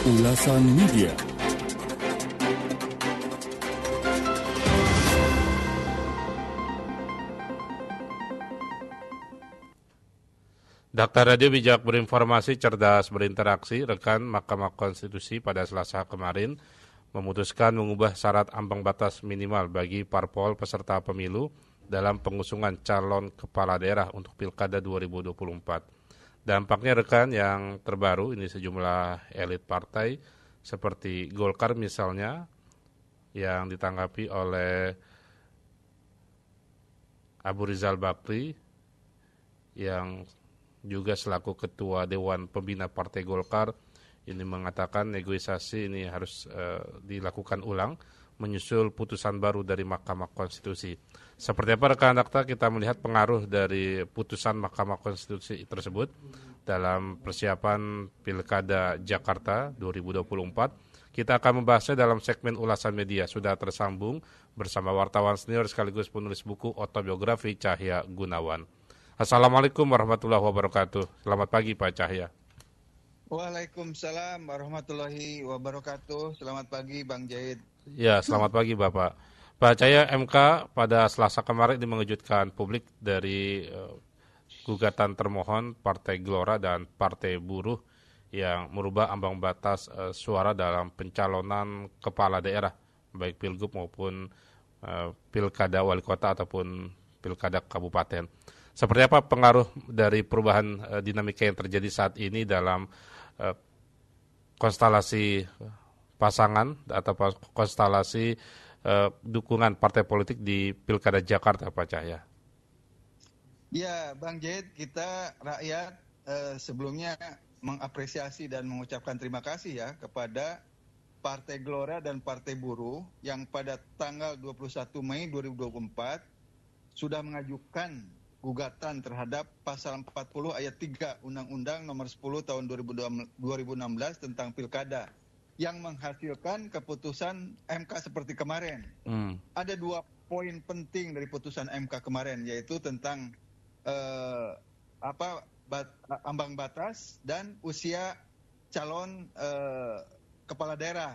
Ulasan Media. Dakta Radio bijak berinformasi, cerdas berinteraksi. Rekan Mahkamah Konstitusi pada Selasa kemarin memutuskan mengubah syarat ambang batas minimal bagi parpol peserta pemilu dalam pengusungan calon kepala daerah untuk Pilkada 2024. Dampaknya rekan yang terbaru ini sejumlah elit partai seperti Golkar misalnya yang ditanggapi oleh Abu Rizal Bakri yang juga selaku Ketua Dewan Pembina Partai Golkar ini mengatakan negosiasi ini harus dilakukan ulang menyusul putusan baru dari Mahkamah Konstitusi. Seperti apa rekan Dakta kita melihat pengaruh dari putusan Mahkamah Konstitusi tersebut dalam persiapan Pilkada Jakarta 2024. Kita akan membahasnya dalam segmen ulasan media. Sudah tersambung bersama wartawan senior sekaligus penulis buku autobiografi Cahya Gunawan. Assalamualaikum warahmatullahi wabarakatuh. Selamat pagi Pak Cahya. Waalaikumsalam warahmatullahi wabarakatuh. Selamat pagi Bang Jahid. Ya, selamat pagi Bapak. Pak Cahya, MK pada Selasa kemarin ini mengejutkan publik dari gugatan termohon Partai Gelora dan Partai Buruh yang merubah ambang batas suara dalam pencalonan kepala daerah, baik pilgub maupun pilkada wali kota ataupun pilkada kabupaten. Seperti apa pengaruh dari perubahan dinamika yang terjadi saat ini dalam konstelasi pasangan atau konstelasi dukungan partai politik di Pilkada Jakarta, Pak Cahya? Ya, Bang Jahid, kita rakyat sebelumnya mengapresiasi dan mengucapkan terima kasih ya kepada Partai Gelora dan Partai Buruh yang pada tanggal 21 Mei 2024 sudah mengajukan gugatan terhadap pasal 40 ayat 3 Undang-Undang nomor 10 tahun 2016 tentang Pilkada yang menghasilkan keputusan MK seperti kemarin. Ada 2 poin penting dari putusan MK kemarin, yaitu tentang ambang batas dan usia calon kepala daerah.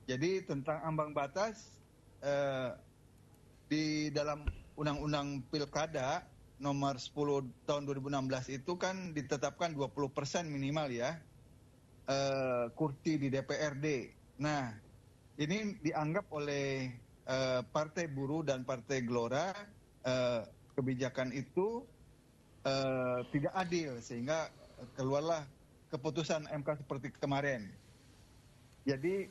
Jadi tentang ambang batas di dalam Undang-Undang Pilkada nomor 10 tahun 2016 itu kan ditetapkan 20% minimal ya kursi di DPRD. Nah, ini dianggap oleh Partai Buruh dan Partai Gelora kebijakan itu tidak adil sehingga keluarlah keputusan MK seperti kemarin. Jadi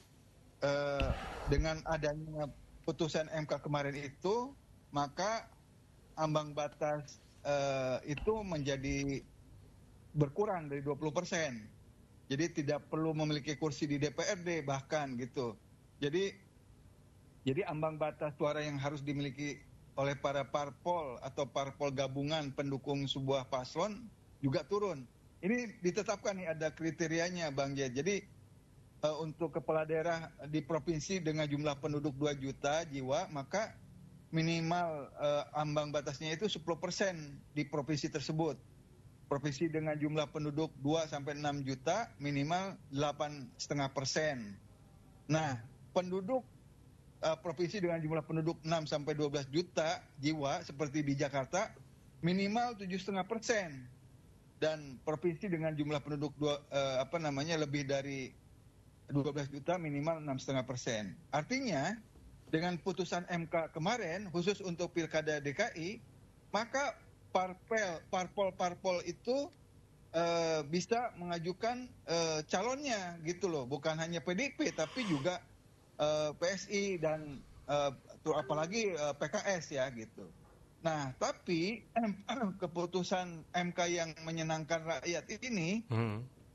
dengan adanya putusan MK kemarin itu, maka ambang batas itu menjadi berkurang dari 20%. Jadi tidak perlu memiliki kursi di DPRD bahkan gitu. Jadi ambang batas suara yang harus dimiliki oleh para parpol atau parpol gabungan pendukung sebuah paslon juga turun. Ini ditetapkan nih ada kriterianya Bang Jed. Jadi untuk kepala daerah di provinsi dengan jumlah penduduk 2 juta jiwa, maka minimal ambang batasnya itu 10% di provinsi tersebut. Provinsi dengan jumlah penduduk 2-6 juta minimal 8,5%. Nah, penduduk provinsi dengan jumlah penduduk 6-12 juta jiwa seperti di Jakarta minimal 7,5%. Dan provinsi dengan jumlah penduduk lebih dari 12 juta minimal 6,5%. Artinya dengan putusan MK kemarin khusus untuk Pilkada DKI, maka parpol itu bisa mengajukan calonnya gitu loh, bukan hanya PDIP tapi juga PSI dan apalagi PKS ya gitu. Nah, tapi keputusan MK yang menyenangkan rakyat ini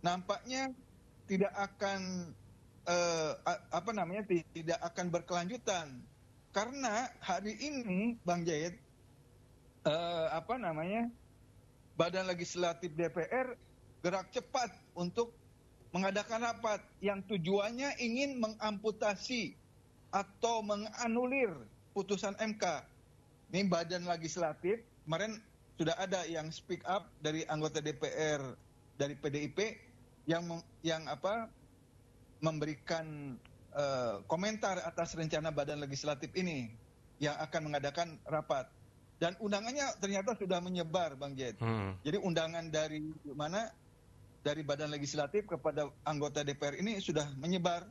nampaknya tidak akan tidak akan berkelanjutan karena hari ini Bang Jahid Badan Legislatif DPR gerak cepat untuk mengadakan rapat yang tujuannya ingin mengamputasi atau menganulir putusan MK. Ini Badan Legislatif kemarin sudah ada yang speak up dari anggota DPR dari PDIP yang memberikan komentar atas rencana Badan Legislatif ini yang akan mengadakan rapat. Dan undangannya ternyata sudah menyebar, Bang Jed. Jadi undangan dari mana? Dari Badan Legislatif kepada anggota DPR ini sudah menyebar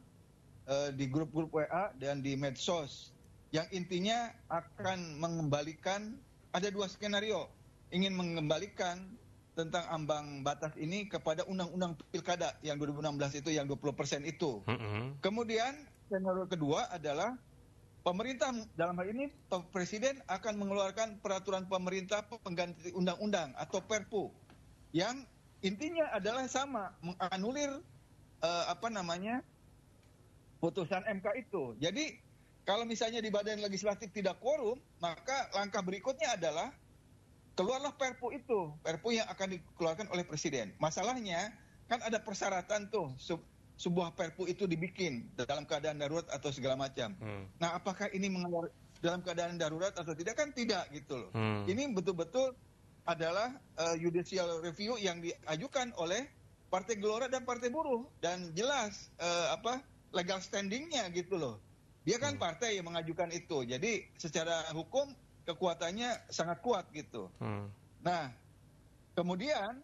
di grup-grup WA dan di medsos. Yang intinya akan mengembalikan, ada 2 skenario. Ingin mengembalikan tentang ambang batas ini kepada undang-undang pilkada yang 2016 itu, yang 20% itu. Kemudian skenario kedua adalah pemerintah, dalam hal ini Presiden akan mengeluarkan peraturan pemerintah pengganti undang-undang atau Perpu yang intinya adalah sama, menganulir putusan MK itu. Jadi kalau misalnya di Badan Legislatif tidak quorum, maka langkah berikutnya adalah keluarlah Perpu itu, Perpu yang akan dikeluarkan oleh Presiden. Masalahnya kan ada persyaratan tuh sebuah Perpu itu dibikin dalam keadaan darurat atau segala macam. Nah, apakah ini dalam keadaan darurat atau tidak, kan tidak gitu loh. Ini betul-betul adalah judicial review yang diajukan oleh Partai Gelora dan Partai Buruh, dan jelas legal standingnya gitu loh. Dia kan partai yang mengajukan itu, jadi secara hukum kekuatannya sangat kuat gitu. Nah, kemudian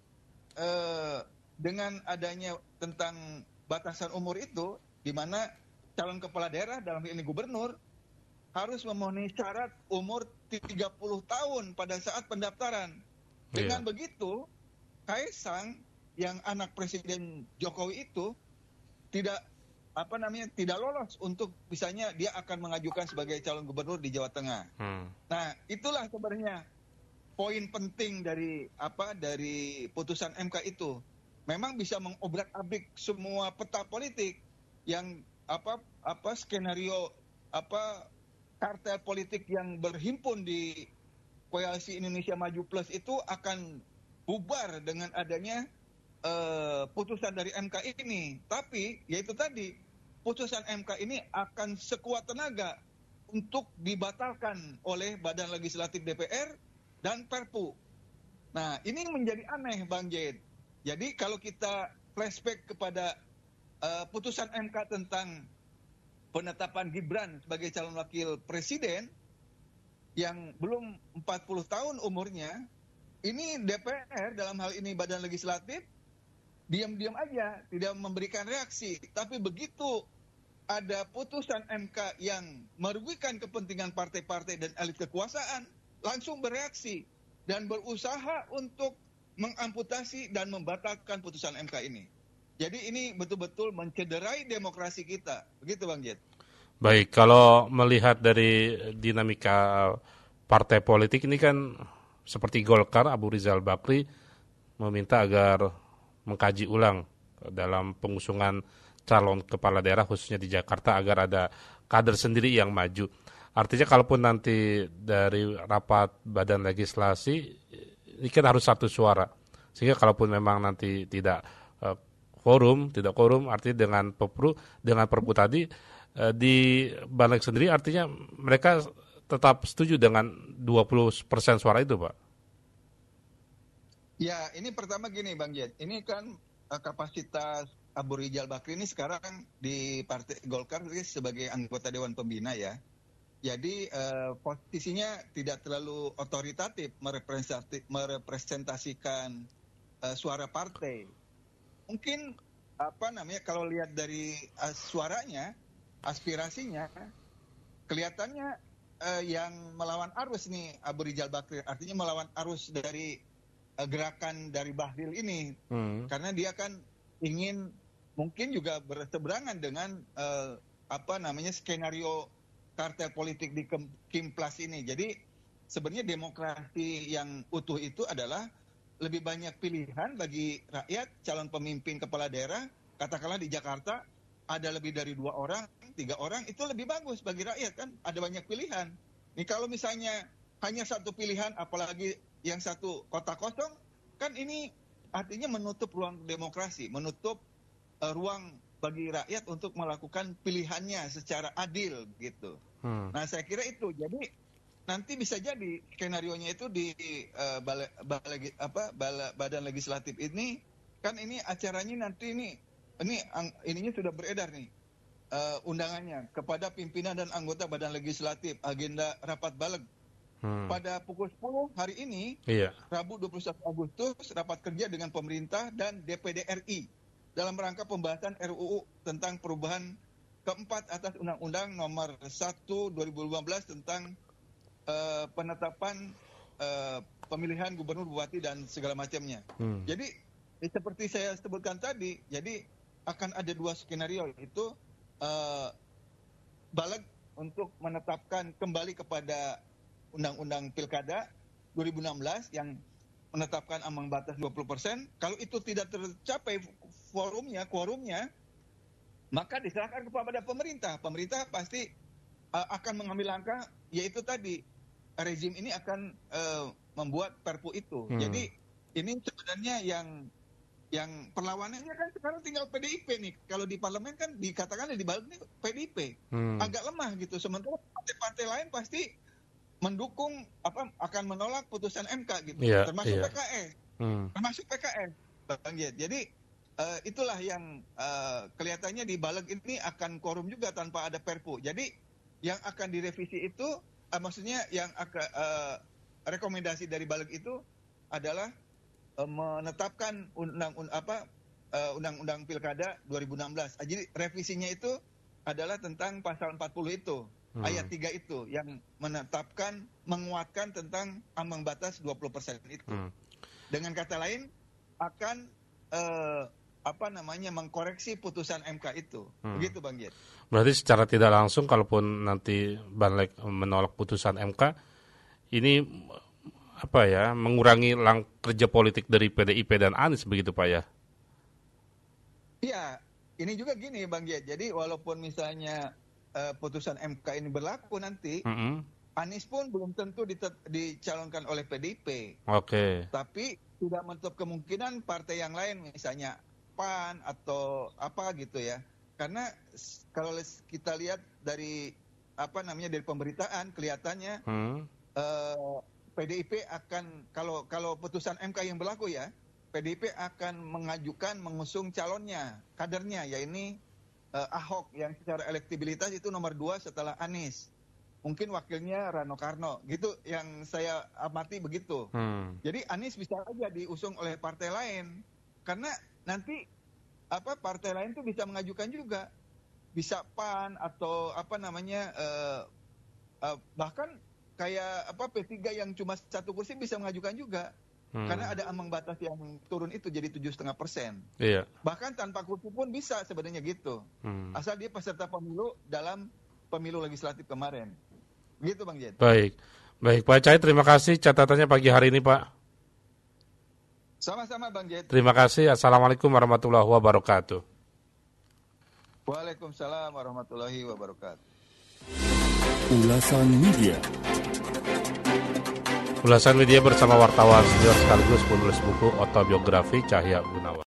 dengan adanya tentang batasan umur itu, di mana calon kepala daerah dalam ini gubernur harus memenuhi syarat umur 30 tahun pada saat pendaftaran. Dengan begitu, Kaisang yang anak Presiden Jokowi itu tidak lolos untuk misalnya dia akan mengajukan sebagai calon gubernur di Jawa Tengah. Nah, itulah sebenarnya poin penting dari putusan MK itu. Memang bisa mengobrak-abrik semua peta politik yang skenario kartel politik yang berhimpun di Koalisi Indonesia Maju Plus itu akan bubar dengan adanya putusan dari MK ini. Tapi yaitu tadi, putusan MK ini akan sekuat tenaga untuk dibatalkan oleh Badan Legislatif DPR dan Perpu. Nah, ini menjadi aneh, Bang Jed. Jadi kalau kita flashback kepada putusan MK tentang penetapan Gibran sebagai calon wakil presiden yang belum 40 tahun umurnya, ini DPR dalam hal ini Badan Legislatif diam-diam aja, tidak memberikan reaksi. Tapi begitu ada putusan MK yang merugikan kepentingan partai-partai dan elit kekuasaan, langsung bereaksi dan berusaha untuk mengamputasi dan membatalkan putusan MK ini. Jadi ini betul-betul mencederai demokrasi kita. Begitu, Bang Jet. Baik, kalau melihat dari dinamika partai politik ini kan seperti Golkar, Abu Rizal Bakri meminta agar mengkaji ulang dalam pengusungan calon kepala daerah khususnya di Jakarta agar ada kader sendiri yang maju. Artinya kalaupun nanti dari rapat badan legislasi ini kan harus satu suara. Sehingga kalaupun memang nanti tidak quorum artinya dengan perpu tadi di Balik sendiri artinya mereka tetap setuju dengan 20% suara itu, Pak. Ya, ini pertama gini, Bang Jet. Ini kan kapasitas Abu Rizal Bakri ini sekarang di Partai Golkar sebagai anggota Dewan Pembina ya. Jadi posisinya tidak terlalu otoritatif merepresentasikan suara partai. Mungkin kalau lihat dari suaranya, aspirasinya, kelihatannya yang melawan arus nih Abu Rizal Bakri. Artinya melawan arus dari gerakan dari Bahlil ini. Karena dia kan ingin mungkin juga berseberangan dengan skenario kartel politik di Kimplas ini. Jadi sebenarnya demokrasi yang utuh itu adalah lebih banyak pilihan bagi rakyat, calon pemimpin kepala daerah, katakanlah di Jakarta ada lebih dari 2 orang, 3 orang, itu lebih bagus bagi rakyat kan, ada banyak pilihan. Nih kalau misalnya hanya satu pilihan, apalagi yang satu kota kosong, kan ini artinya menutup ruang demokrasi, menutup ruang bagi rakyat untuk melakukan pilihannya secara adil gitu. Nah saya kira itu, jadi nanti bisa jadi skenarionya itu di Badan Legislatif ini, kan ini acaranya nanti ini ininya sudah beredar nih, undangannya kepada pimpinan dan anggota Badan Legislatif, agenda rapat Baleg. Pada pukul 10 hari ini, Rabu 21 Agustus, rapat kerja dengan pemerintah dan DPD RI dalam rangka pembahasan RUU tentang perubahan keempat atas Undang-Undang Nomor 1 2015 tentang penetapan pemilihan gubernur, bupati, dan segala macamnya. Jadi, seperti saya sebutkan tadi, jadi akan ada 2 skenario, yaitu Baleg untuk menetapkan kembali kepada Undang-Undang Pilkada 2016 yang menetapkan ambang batas 20%. Kalau itu tidak tercapai quorumnya, maka diserahkan kepada pemerintah. Pemerintah pasti akan mengambil langkah, yaitu tadi rezim ini akan membuat Perpu itu. Jadi ini sebenarnya yang perlawanannya kan sekarang tinggal PDIP nih. Kalau di parlemen kan dikatakan di balik nih PDIP agak lemah gitu. Sementara partai-partai lain pasti mendukung akan menolak putusan MK gitu, termasuk PKS, Bang Jet. Jadi itulah yang kelihatannya di Baleg ini akan quorum juga tanpa ada Perpu. Jadi yang akan direvisi itu, maksudnya yang akan rekomendasi dari Baleg itu adalah menetapkan Undang-Undang Pilkada 2016. Jadi revisinya itu adalah tentang pasal 40 itu. Ayat 3 itu yang menguatkan tentang ambang batas 20% itu. Dengan kata lain akan mengkoreksi putusan MK itu. Begitu Bang Jet. Berarti secara tidak langsung kalaupun nanti Banleg menolak putusan MK, ini mengurangi kerja politik dari PDIP dan Anies, begitu Pak ya? Iya, ini juga gini Bang Jet. Jadi walaupun misalnya putusan MK ini berlaku nanti, Anies pun belum tentu dicalonkan oleh PDIP. Tapi tidak menutup kemungkinan partai yang lain, misalnya PAN atau apa gitu ya. Karena kalau kita lihat dari dari pemberitaan kelihatannya PDIP akan, kalau putusan MK yang berlaku ya, PDIP akan mengusung calonnya, kadernya, yaitu Ahok yang secara elektabilitas itu nomor 2 setelah Anies. Mungkin wakilnya Rano Karno, gitu yang saya amati begitu. Jadi Anies bisa aja diusung oleh partai lain, karena nanti partai lain tuh bisa mengajukan juga, bisa PAN atau bahkan kayak P3 yang cuma 1 kursi bisa mengajukan juga. Karena ada ambang batas yang turun itu jadi 7,5%. Bahkan tanpa kursi pun bisa sebenarnya gitu. Asal dia peserta pemilu dalam pemilu legislatif kemarin. Begitu Bang Jet. Baik Pak Cahit, terima kasih catatannya pagi hari ini Pak. Sama-sama Bang Jet. Terima kasih. Assalamualaikum warahmatullahi wabarakatuh. Waalaikumsalam warahmatullahi wabarakatuh. Ulasan media bersama wartawan senior sekaligus penulis buku autobiografi Cahya Gunawan.